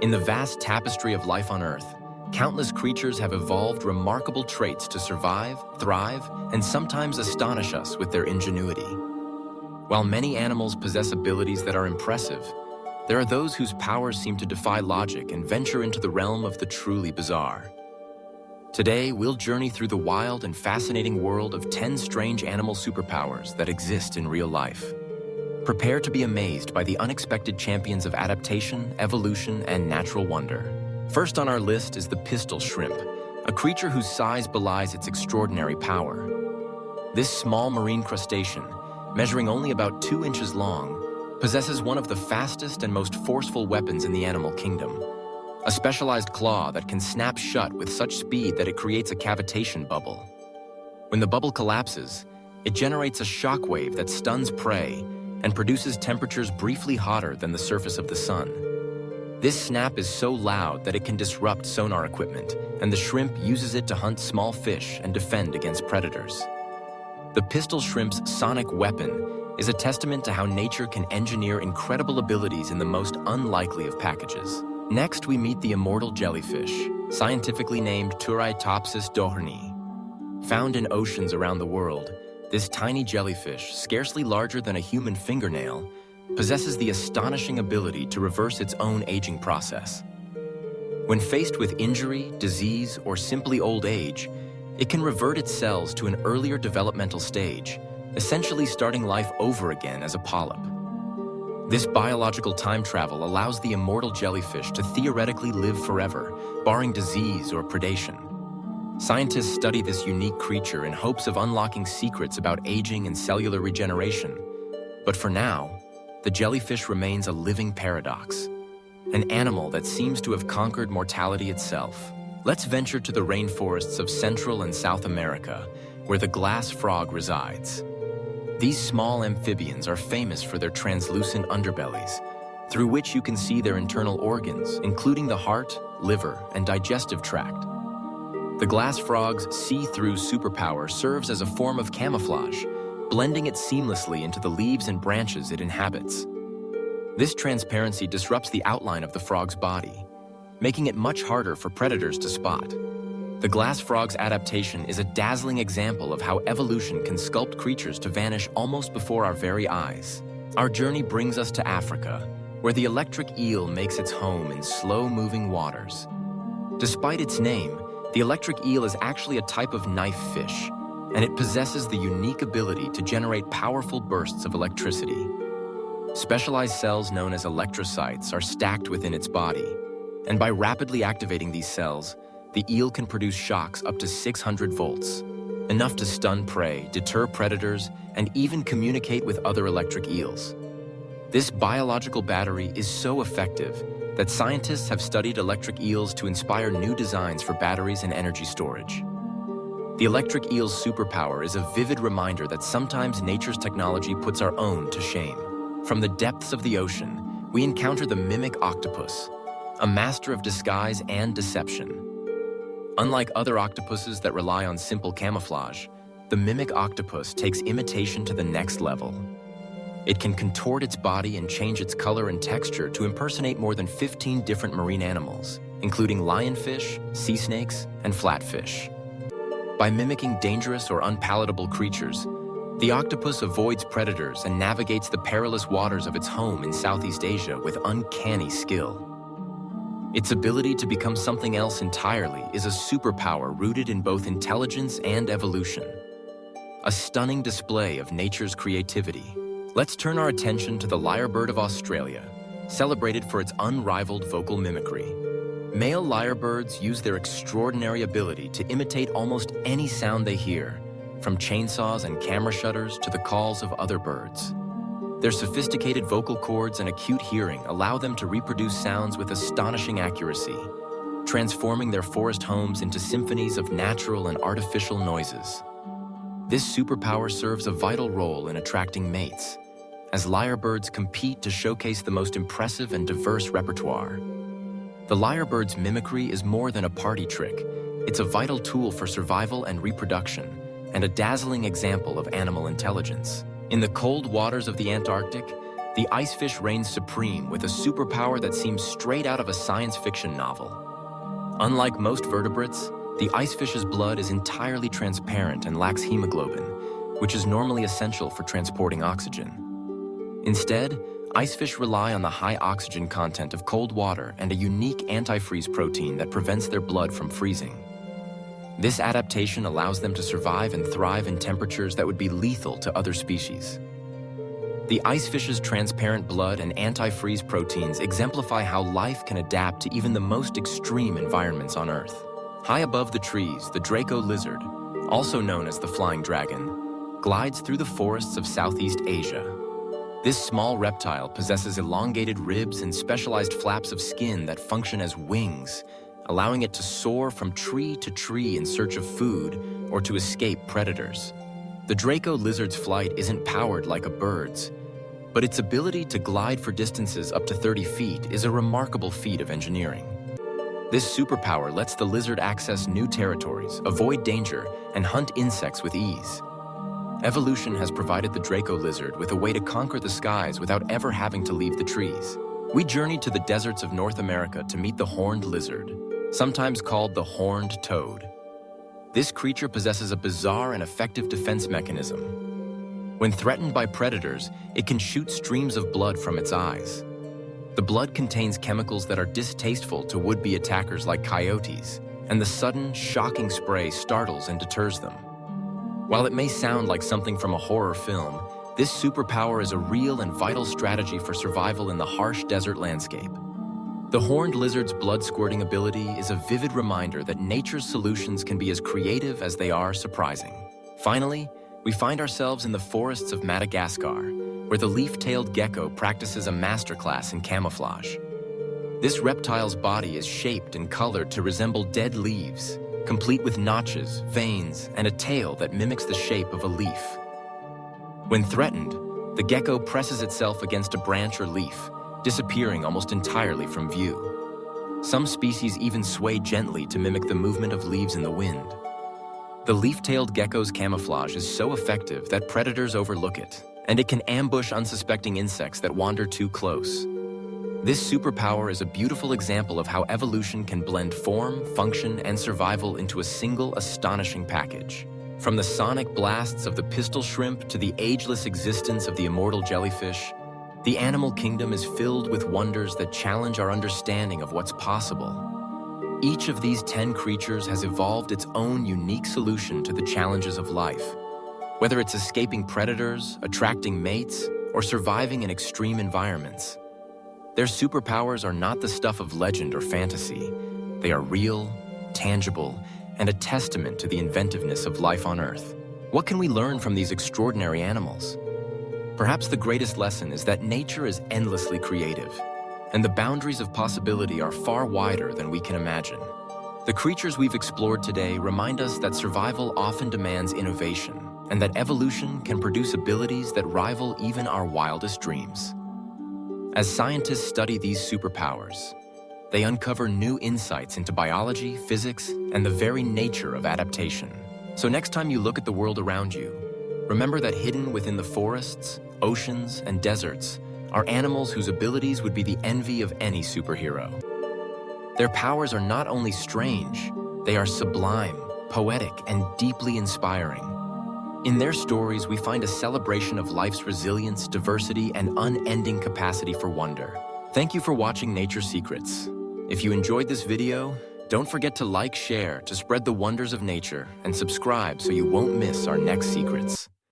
In the vast tapestry of life on Earth, countless creatures have evolved remarkable traits to survive, thrive, and sometimes astonish us with their ingenuity. While many animals possess abilities that are impressive, there are those whose powers seem to defy logic and venture into the realm of the truly bizarre. Today, we'll journey through the wild and fascinating world of 10 strange animal superpowers that exist in real life. Prepare to be amazed by the unexpected champions of adaptation, evolution, and natural wonder. First on our list is the pistol shrimp, a creature whose size belies its extraordinary power. This small marine crustacean, measuring only about 2 inches long, possesses one of the fastest and most forceful weapons in the animal kingdom, a specialized claw that can snap shut with such speed that it creates a cavitation bubble. When the bubble collapses, it generates a shock wave that stuns prey and produces temperatures briefly hotter than the surface of the sun. This snap is so loud that it can disrupt sonar equipment, and the shrimp uses it to hunt small fish and defend against predators. The pistol shrimp's sonic weapon is a testament to how nature can engineer incredible abilities in the most unlikely of packages. Next, we meet the immortal jellyfish, scientifically named Turritopsis dohrnii. Found in oceans around the world, this tiny jellyfish, scarcely larger than a human fingernail, possesses the astonishing ability to reverse its own aging process. When faced with injury, disease, or simply old age, it can revert its cells to an earlier developmental stage, essentially starting life over again as a polyp. This biological time travel allows the immortal jellyfish to theoretically live forever, barring disease or predation. Scientists study this unique creature in hopes of unlocking secrets about aging and cellular regeneration. But for now, the jellyfish remains a living paradox, an animal that seems to have conquered mortality itself. Let's venture to the rainforests of Central and South America, where the glass frog resides. These small amphibians are famous for their translucent underbellies, through which you can see their internal organs, including the heart, liver, and digestive tract. The glass frog's see-through superpower serves as a form of camouflage, blending it seamlessly into the leaves and branches it inhabits. This transparency disrupts the outline of the frog's body, making it much harder for predators to spot. The glass frog's adaptation is a dazzling example of how evolution can sculpt creatures to vanish almost before our very eyes. Our journey brings us to Africa, where the electric eel makes its home in slow-moving waters. Despite its name, the electric eel is actually a type of knife fish, and it possesses the unique ability to generate powerful bursts of electricity. Specialized cells known as electrocytes are stacked within its body, and by rapidly activating these cells, the eel can produce shocks up to 600 volts, enough to stun prey, deter predators, and even communicate with other electric eels. This biological battery is so effective that scientists have studied electric eels to inspire new designs for batteries and energy storage. The electric eel's superpower is a vivid reminder that sometimes nature's technology puts our own to shame. From the depths of the ocean, we encounter the mimic octopus, a master of disguise and deception. Unlike other octopuses that rely on simple camouflage, the mimic octopus takes imitation to the next level. It can contort its body and change its color and texture to impersonate more than 15 different marine animals, including lionfish, sea snakes, and flatfish. By mimicking dangerous or unpalatable creatures, the octopus avoids predators and navigates the perilous waters of its home in Southeast Asia with uncanny skill. Its ability to become something else entirely is a superpower rooted in both intelligence and evolution. A stunning display of nature's creativity. Let's turn our attention to the lyrebird of Australia, celebrated for its unrivaled vocal mimicry. Male lyrebirds use their extraordinary ability to imitate almost any sound they hear, from chainsaws and camera shutters to the calls of other birds. Their sophisticated vocal cords and acute hearing allow them to reproduce sounds with astonishing accuracy, transforming their forest homes into symphonies of natural and artificial noises. This superpower serves a vital role in attracting mates, as lyrebirds compete to showcase the most impressive and diverse repertoire. The lyrebird's mimicry is more than a party trick. It's a vital tool for survival and reproduction, and a dazzling example of animal intelligence. In the cold waters of the Antarctic, The icefish reigns supreme with a superpower that seems straight out of a science fiction novel. Unlike most vertebrates, the icefish's blood is entirely transparent and lacks hemoglobin, which is normally essential for transporting oxygen. Instead, icefish rely on the high oxygen content of cold water and a unique antifreeze protein that prevents their blood from freezing. This adaptation allows them to survive and thrive in temperatures that would be lethal to other species. The icefish's transparent blood and antifreeze proteins exemplify how life can adapt to even the most extreme environments on Earth. High above the trees, the Draco lizard, also known as the flying dragon, glides through the forests of Southeast Asia. This small reptile possesses elongated ribs and specialized flaps of skin that function as wings, allowing it to soar from tree to tree in search of food or to escape predators. The Draco lizard's flight isn't powered like a bird's, but its ability to glide for distances up to 30 feet is a remarkable feat of engineering. This superpower lets the lizard access new territories, avoid danger, and hunt insects with ease. Evolution has provided the Draco lizard with a way to conquer the skies without ever having to leave the trees. We journeyed to the deserts of North America to meet the horned lizard, sometimes called the horned toad. This creature possesses a bizarre and effective defense mechanism. When threatened by predators, it can shoot streams of blood from its eyes. The blood contains chemicals that are distasteful to would-be attackers like coyotes, and the sudden, shocking spray startles and deters them. While it may sound like something from a horror film, this superpower is a real and vital strategy for survival in the harsh desert landscape. The horned lizard's blood-squirting ability is a vivid reminder that nature's solutions can be as creative as they are surprising. Finally, we find ourselves in the forests of Madagascar, where the leaf-tailed gecko practices a masterclass in camouflage. This reptile's body is shaped and colored to resemble dead leaves, complete with notches, veins, and a tail that mimics the shape of a leaf. When threatened, the gecko presses itself against a branch or leaf, disappearing almost entirely from view. Some species even sway gently to mimic the movement of leaves in the wind. The leaf-tailed gecko's camouflage is so effective that predators overlook it, and it can ambush unsuspecting insects that wander too close. This superpower is a beautiful example of how evolution can blend form, function, and survival into a single astonishing package. From the sonic blasts of the pistol shrimp to the ageless existence of the immortal jellyfish, the animal kingdom is filled with wonders that challenge our understanding of what's possible. Each of these 10 creatures has evolved its own unique solution to the challenges of life. Whether it's escaping predators, attracting mates, or surviving in extreme environments, their superpowers are not the stuff of legend or fantasy. They are real, tangible, and a testament to the inventiveness of life on Earth. What can we learn from these extraordinary animals? Perhaps the greatest lesson is that nature is endlessly creative, and the boundaries of possibility are far wider than we can imagine. The creatures we've explored today remind us that survival often demands innovation, and that evolution can produce abilities that rival even our wildest dreams. As scientists study these superpowers, they uncover new insights into biology, physics, and the very nature of adaptation. So next time you look at the world around you, remember that hidden within the forests, oceans, and deserts are animals whose abilities would be the envy of any superhero. Their powers are not only strange, they are sublime, poetic, and deeply inspiring. In their stories, we find a celebration of life's resilience, diversity, and unending capacity for wonder. Thank you for watching Nature Secrets. If you enjoyed this video, don't forget to like, share to spread the wonders of nature, and subscribe so you won't miss our next secrets.